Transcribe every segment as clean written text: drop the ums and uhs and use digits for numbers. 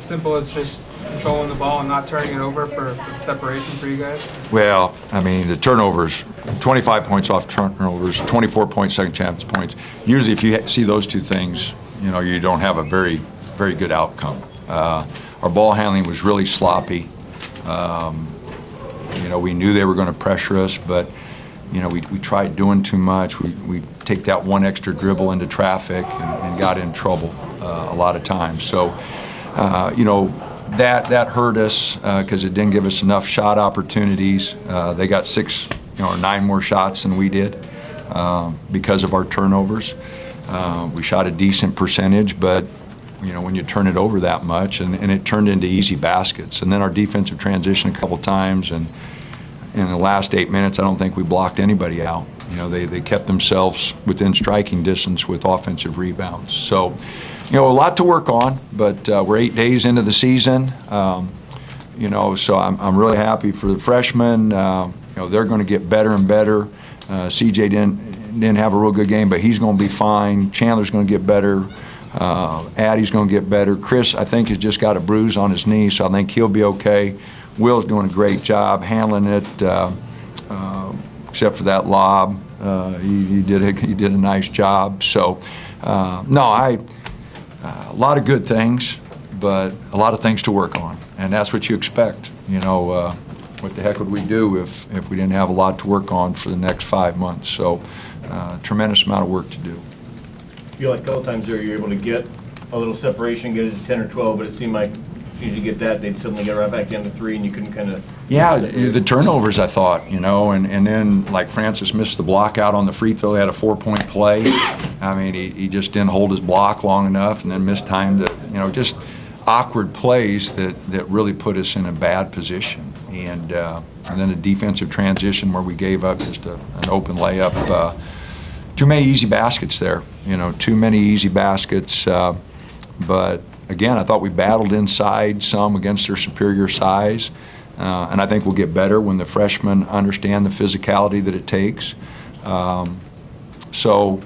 simple as just controlling the ball and not turning it over for separation for you guys? Well, I mean, the turnovers, 25 points off turnovers, 24 points second chance points. Usually if you see those two things, you don't have a very, very good outcome. Our ball handling was really sloppy. We knew they were going to pressure us, but we tried doing too much. We take that one extra dribble into traffic and got in trouble a lot of times. So, that hurt us because it didn't give us enough shot opportunities. They got 6 or 9 more shots than we did because of our turnovers. We shot a decent percentage, but when you turn it over that much, and it turned into easy baskets. And then our defensive transition a couple times, and in the last 8 minutes, I don't think we blocked anybody out. They kept themselves within striking distance with offensive rebounds. So, a lot to work on, but we're 8 days into the season. So I'm really happy for the freshmen. They're going to get better and better. CJ didn't have a real good game, but he's going to be fine. Chandler's going to get better. Addie's going to get better. Chris, I think, has just got a bruise on his knee, so I think he'll be okay. Will's doing a great job handling it, except for that lob. He did a nice job. So, a lot of good things, but a lot of things to work on, and that's what you expect. What the heck would we do if we didn't have a lot to work on for the next 5 months? So, tremendous amount of work to do. I feel like a couple times there you're able to get a little separation, get it to 10 or 12, but it seemed like as soon as you get that, they'd suddenly get right back down to 3, and you couldn't kind of... Yeah, the turnovers, I thought, and then, like, Francis missed the block out on the free throw. He had a 4-point play. I mean, he just didn't hold his block long enough, and then missed time to, just awkward plays that really put us in a bad position. And then a defensive transition where we gave up just an open layup. Too many easy baskets there, too many easy baskets. But again, I thought we battled inside some against their superior size. And I think we'll get better when the freshmen understand the physicality that it takes. So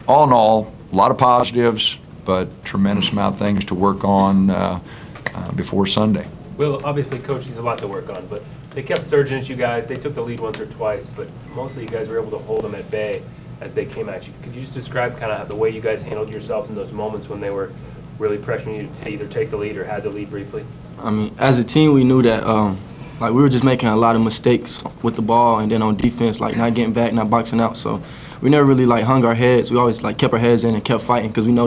all in all, a lot of positives, but tremendous amount of things to work on before Sunday. Well, obviously, Coach, he's a lot to work on, but they kept surging at you guys. They took the lead once or twice, but mostly you guys were able to hold them at bay as they came at you. Could you just describe kind of the way you guys handled yourselves in those moments when they were really pressuring you to either take the lead or had the lead briefly? I mean, as a team, we knew that we were just making a lot of mistakes with the ball, and then on defense, not getting back, not boxing out. So we never really hung our heads. We always kept our heads in and kept fighting because we know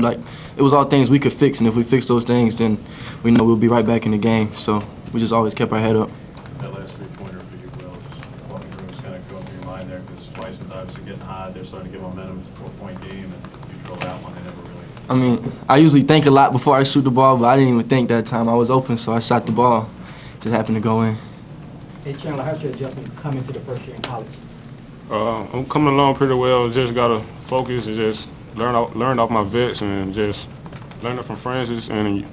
it was all things we could fix, and if we fix those things, then we know we'll be right back in the game. So we just always kept our head up. That last three-pointer for you, Will, just walking through was kind of going through your mind there because Weissman's obviously getting hot. They're starting to get momentum. It's a 4-point game, and you drove that one. They never really. I mean, I usually think a lot before I shoot the ball, but I didn't even think that time. I was open, so I shot the ball. Just happened to go in. Hey, Chandler, how's your adjustment coming to the first year in college? I'm coming along pretty well. Just got to focus and just learn off my vets and just learn it from Francis and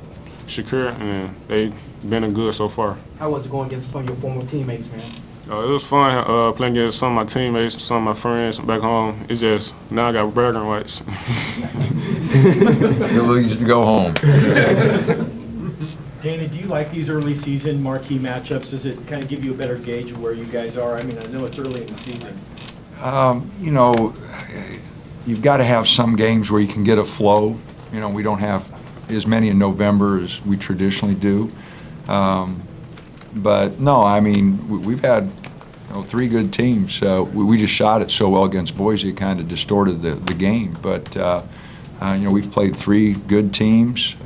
Shakur, and they've been good so far. How was it going against some of your former teammates, man? It was fun playing against some of my teammates, some of my friends back home. It's just, now I got bragging rights. You'll easy to go home. Dana, do you like these early season marquee matchups? Does it kind of give you a better gauge of where you guys are? I mean, I know it's early in the season. You've got to have some games where you can get a flow. We don't have as many in November as we traditionally do. But no, I mean, we've had 3 good teams. We just shot it so well against Boise, it kind of distorted the game. But we've played 3 good teams.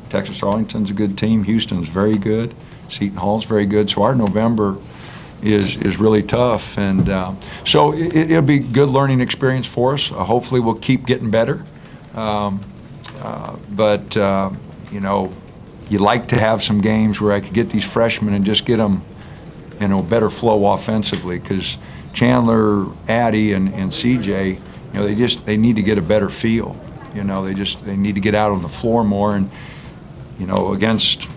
Texas Arlington's a good team. Houston's very good. Seton Hall's very good. So our November is really tough, and so it'll be a good learning experience for us. Hopefully, we'll keep getting better. But you'd like to have some games where I could get these freshmen and just get them in a better flow offensively, because Chandler, Addie, and CJ, they need to get a better feel. They need to get out on the floor more, and against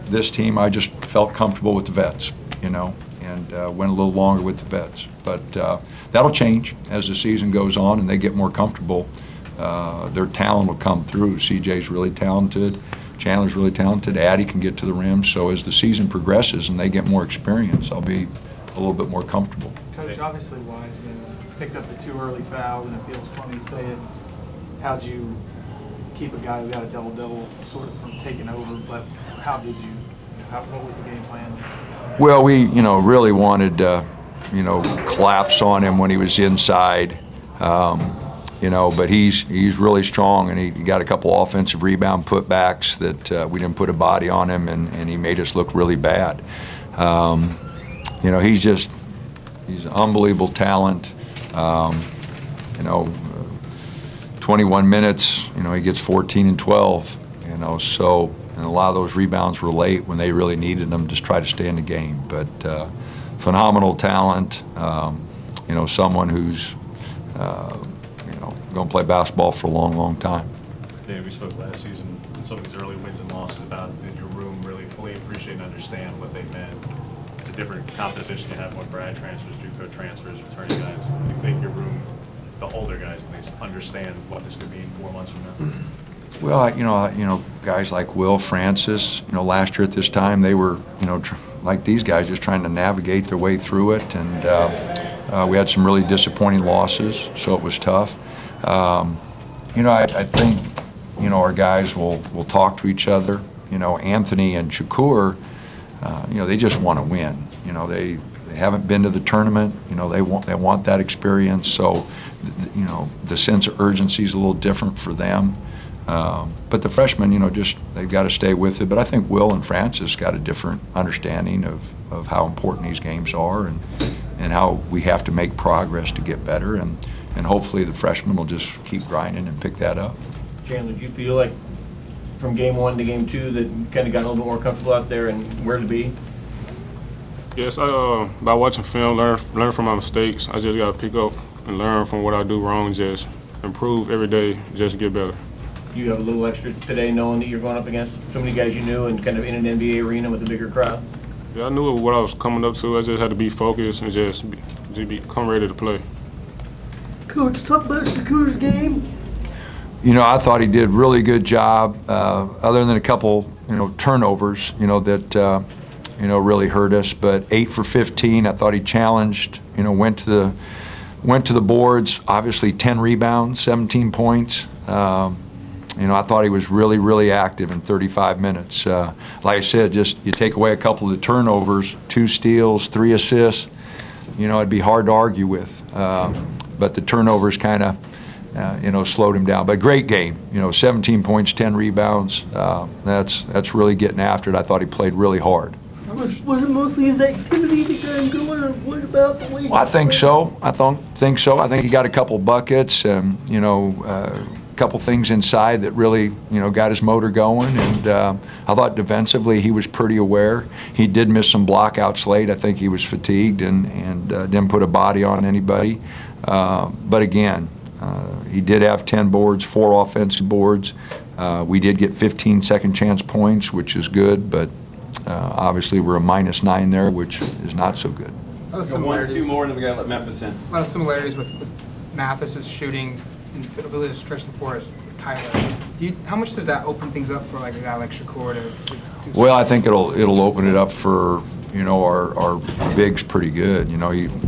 this team, I just felt comfortable with the vets, and went a little longer with the vets. But that'll change as the season goes on and they get more comfortable. Their talent will come through. CJ's really talented. Chandler's really talented. Addie can get to the rim. So as the season progresses and they get more experience, I'll be a little bit more comfortable. Coach, obviously Wiseman picked up the 2 early fouls, and it feels funny saying, how'd you keep a guy who got a double-double sort of from taking over, but how did you? What was the game plan? Well, we, really wanted to, collapse on him when he was inside, but he's really strong, and he got a couple offensive rebound putbacks that we didn't put a body on him, and he made us look really bad. He's an unbelievable talent. 21 minutes, he gets 14 and 12, so, and a lot of those rebounds were late when they really needed them to try to stay in the game. But phenomenal talent, someone who's, going to play basketball for a long, long time. Dave, we spoke last season, in some of these early wins and losses, about did your room really fully appreciate and understand what they meant? It's a different composition you have when Brad transfers, JUCO transfers, returning guys. Do you think your room, the older guys at least, understand what this could mean 4 months from now? Well, guys like Will, Francis, last year at this time, they were, like these guys, just trying to navigate their way through it. And we had some really disappointing losses, so it was tough. I think, our guys will talk to each other. Anthony and Shakur, they just want to win. They haven't been to the tournament. They want that experience. So, the sense of urgency is a little different for them. But the freshmen, they've got to stay with it. But I think Will and Francis got a different understanding of how important these games are and how we have to make progress to get better. And hopefully the freshmen will just keep grinding and pick that up. Chandler, do you feel like from game 1 to game 2 that you kind of got a little bit more comfortable out there and where to be? Yes, by watching film, learn from my mistakes. I just got to pick up and learn from what I do wrong, just improve every day, just get better. You have a little extra today knowing that you're going up against so many guys you knew and kind of in an NBA arena with a bigger crowd? Yeah, I knew what I was coming up to. I just had to be focused and just come ready to play. Coach, talk about Shakur's game. I thought he did a really good job, other than a couple, turnovers, that, really hurt us. But 8 for 15, I thought he challenged, went to the boards, obviously 10 rebounds, 17 points. I thought he was really, really active in 35 minutes. Like I said, just you take away a couple of the turnovers, 2 steals, 3 assists, it'd be hard to argue with. But the turnovers kind of, slowed him down. But great game, 17 points, 10 rebounds. That's really getting after it. I thought he played really hard. Was it mostly his activity that got him going, or what about the way he Well, I think played? so. I think so. I think he got a couple buckets and, a couple things inside that really, got his motor going. And I thought defensively he was pretty aware. He did miss some blockouts late. I think he was fatigued and didn't put a body on anybody. But again, he did have 10 boards, 4 offensive boards. We did get 15 second chance points, which is good, but obviously we're a -9 there, which is not so good. A lot of Got 1 or 2 similarities, more, and then we got to let Memphis in. a lot of similarities with Mathis's shooting and ability to stretch the floor as Tyler. How much does that open things up for like a guy like Shakur to do? Well, I think it'll open it up for our bigs pretty good. He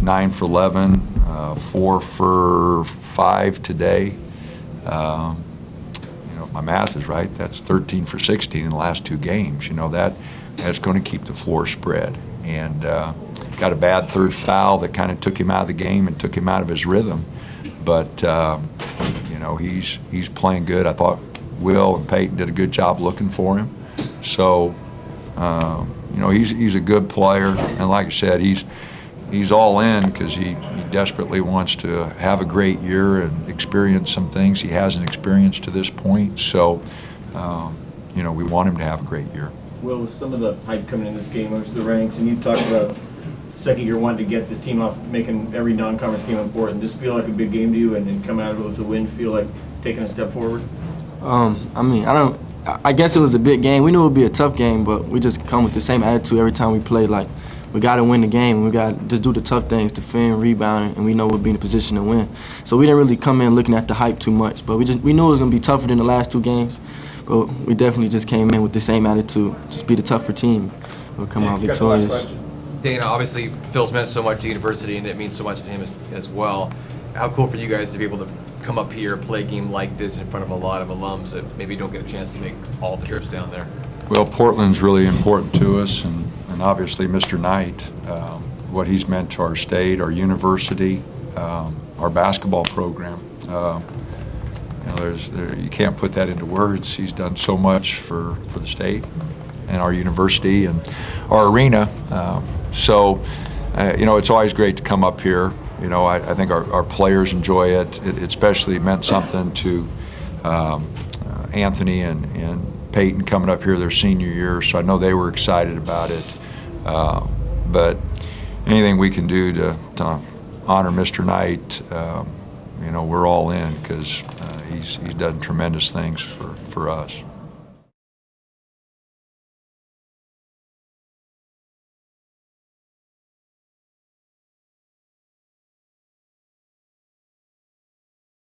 9 for 11, 4 for 5 today. My math is right. That's 13 for 16 in the last 2 games. That's going to keep the floor spread. And got a bad 3rd foul that kind of took him out of the game and took him out of his rhythm. But he's playing good. I thought Will and Peyton did a good job looking for him. So he's a good player, and like I said, he's all in because he desperately wants to have a great year and experience some things he hasn't experienced to this point. So we want him to have a great year. Will, with some of the hype coming in this game amongst the ranks, and you talked about second year wanting to get this team off, making every non-conference game important. Does this feel like a big game to you, and then come out of it with a win, feel like taking a step forward? I guess it was a big game. We knew it would be a tough game, but we just come with the same attitude every time we play. Like, we got to win the game. We got to just do the tough things, defend, rebound, and we know we'll be in a position to win. So we didn't really come in looking at the hype too much, but we knew it was going to be tougher than the last 2 games. but we definitely just came in with the same attitude, just be the tougher team. We'll come out You got the last victorious. question. Dana, obviously Phil's meant so much to the university and it means so much to him as well. How cool for you guys to be able to come up here, play a game like this in front of a lot of alums that maybe don't get a chance to make all the trips down there? Well, Portland's really important to us, and obviously Mr. Knight, what he's meant to our state, our university, our basketball program. You can't put that into words. He's done so much for the state and our university and our arena. It's always great to come up here. I think our players enjoy it. It especially meant something to Anthony and Peyton coming up here their senior year, so I know they were excited about it. But anything we can do to honor Mr. Knight, we're all in, because he's done tremendous things for us.